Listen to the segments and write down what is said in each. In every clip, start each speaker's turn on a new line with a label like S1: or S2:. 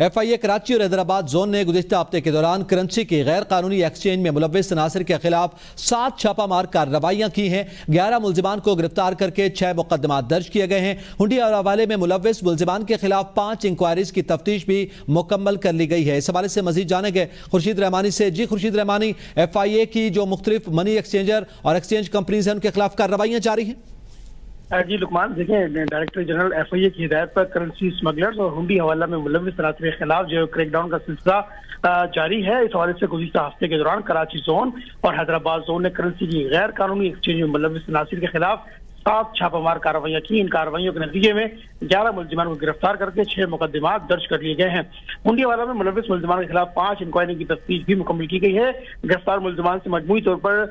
S1: FIA Karachi اور Hyderabad zone نے گزشتہ ہفتے کے دوران کرنسی کی غیر قانونی ایکسچینج میں ملوث عناصر کے خلاف 7 چھاپہ مار کارروائیاں کی ہیں۔ 11 ملزمان کو گرفتار کر کے 6 مقدمات درج کیے گئے ہیں۔ ہنڈی اور حوالے میں ملوث ملزمان کے خلاف 5 انکوائریز کی تفتیش بھی مکمل کر لی گئی ہے۔ اس حوالے سے مزید جانیں گے خورشید رحمانی سے۔ جی خورشید رحمانی، FIA کی جو مختلف منی ایکسچینجر اور ایکسچینج کمپنیز ہیں ان کے خلاف کارروائیاں جاری ہیں؟
S2: جی لقمان، دیکھیں ڈائریکٹر جنرل FIA کی ہدایت پر کرنسی اسمگلرز اور ہنڈی حوالہ میں ملوث عناصر کے خلاف جو کریک ڈاؤن کا سلسلہ جاری ہے۔ اس حوالے سے گزشتہ ہفتے کے دوران کراچی زون اور حیدرآباد زون نے کرنسی کی غیر قانونی ایکسچینج میں ملوث عناصر کے خلاف 7 چھاپہ مار کارروائیاں کی۔ ان کارروائیوں کے نتیجے میں 11 ملزمان کو گرفتار کر کے 6 مقدمات درج کر لیے گئے ہیں۔ ہنڈی حوالہ میں ملوث ملزمان کے خلاف 5 انکوائری کی تفتیش بھی مکمل کی گئی ہے۔ گرفتار ملزمان سے مجموعی طور پر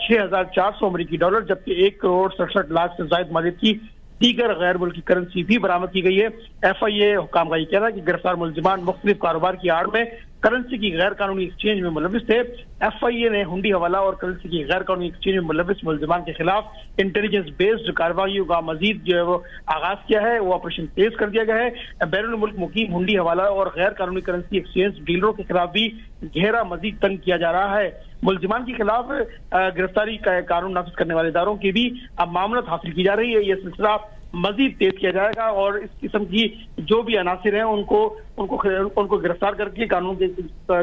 S2: 6,400 امریکی ڈالر جبکہ 1 کروڑ 67 لاکھ سے زائد مالیت کی دیگر غیر ملکی کرنسی بھی برآمد کی گئی ہے۔ FIA حکام کا یہ کہنا ہے کہ گرفتار ملزمان مختلف کاروبار کی آڑ میں کرنسی کی غیر قانونی ایکسچینج میں ملوث تھے۔ FIA نے ہنڈی حوالہ اور کرنسی کی غیر قانونی ایکسچینج میں ملوث ملزمان کے خلاف انٹیلیجنس بیسڈ کارروائیوں کا مزید جو ہے وہ آغاز کیا ہے، وہ آپریشن تیز کر دیا گیا ہے۔ بیرون ملک مقیم ہنڈی حوالہ اور غیر قانونی کرنسی ایکسچینج ڈیلروں کے خلاف بھی گھیرا مزید تنگ کیا جا رہا ہے۔ ملزمان کے خلاف گرفتاری کا قانون نافذ کرنے والے اداروں کی بھی اب معاملت حاصل کی جا رہی ہے۔ یہ سلسلہ مزید تیز کیا جائے گا اور اس قسم کی جو بھی عناصر ہیں ان کو گرفتار کر کے قانون کے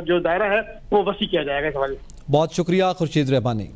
S2: جو دائرہ ہے وہ وسیع کیا جائے گا۔ اس حوالے سے
S1: بہت شکریہ خورشید رحمانی۔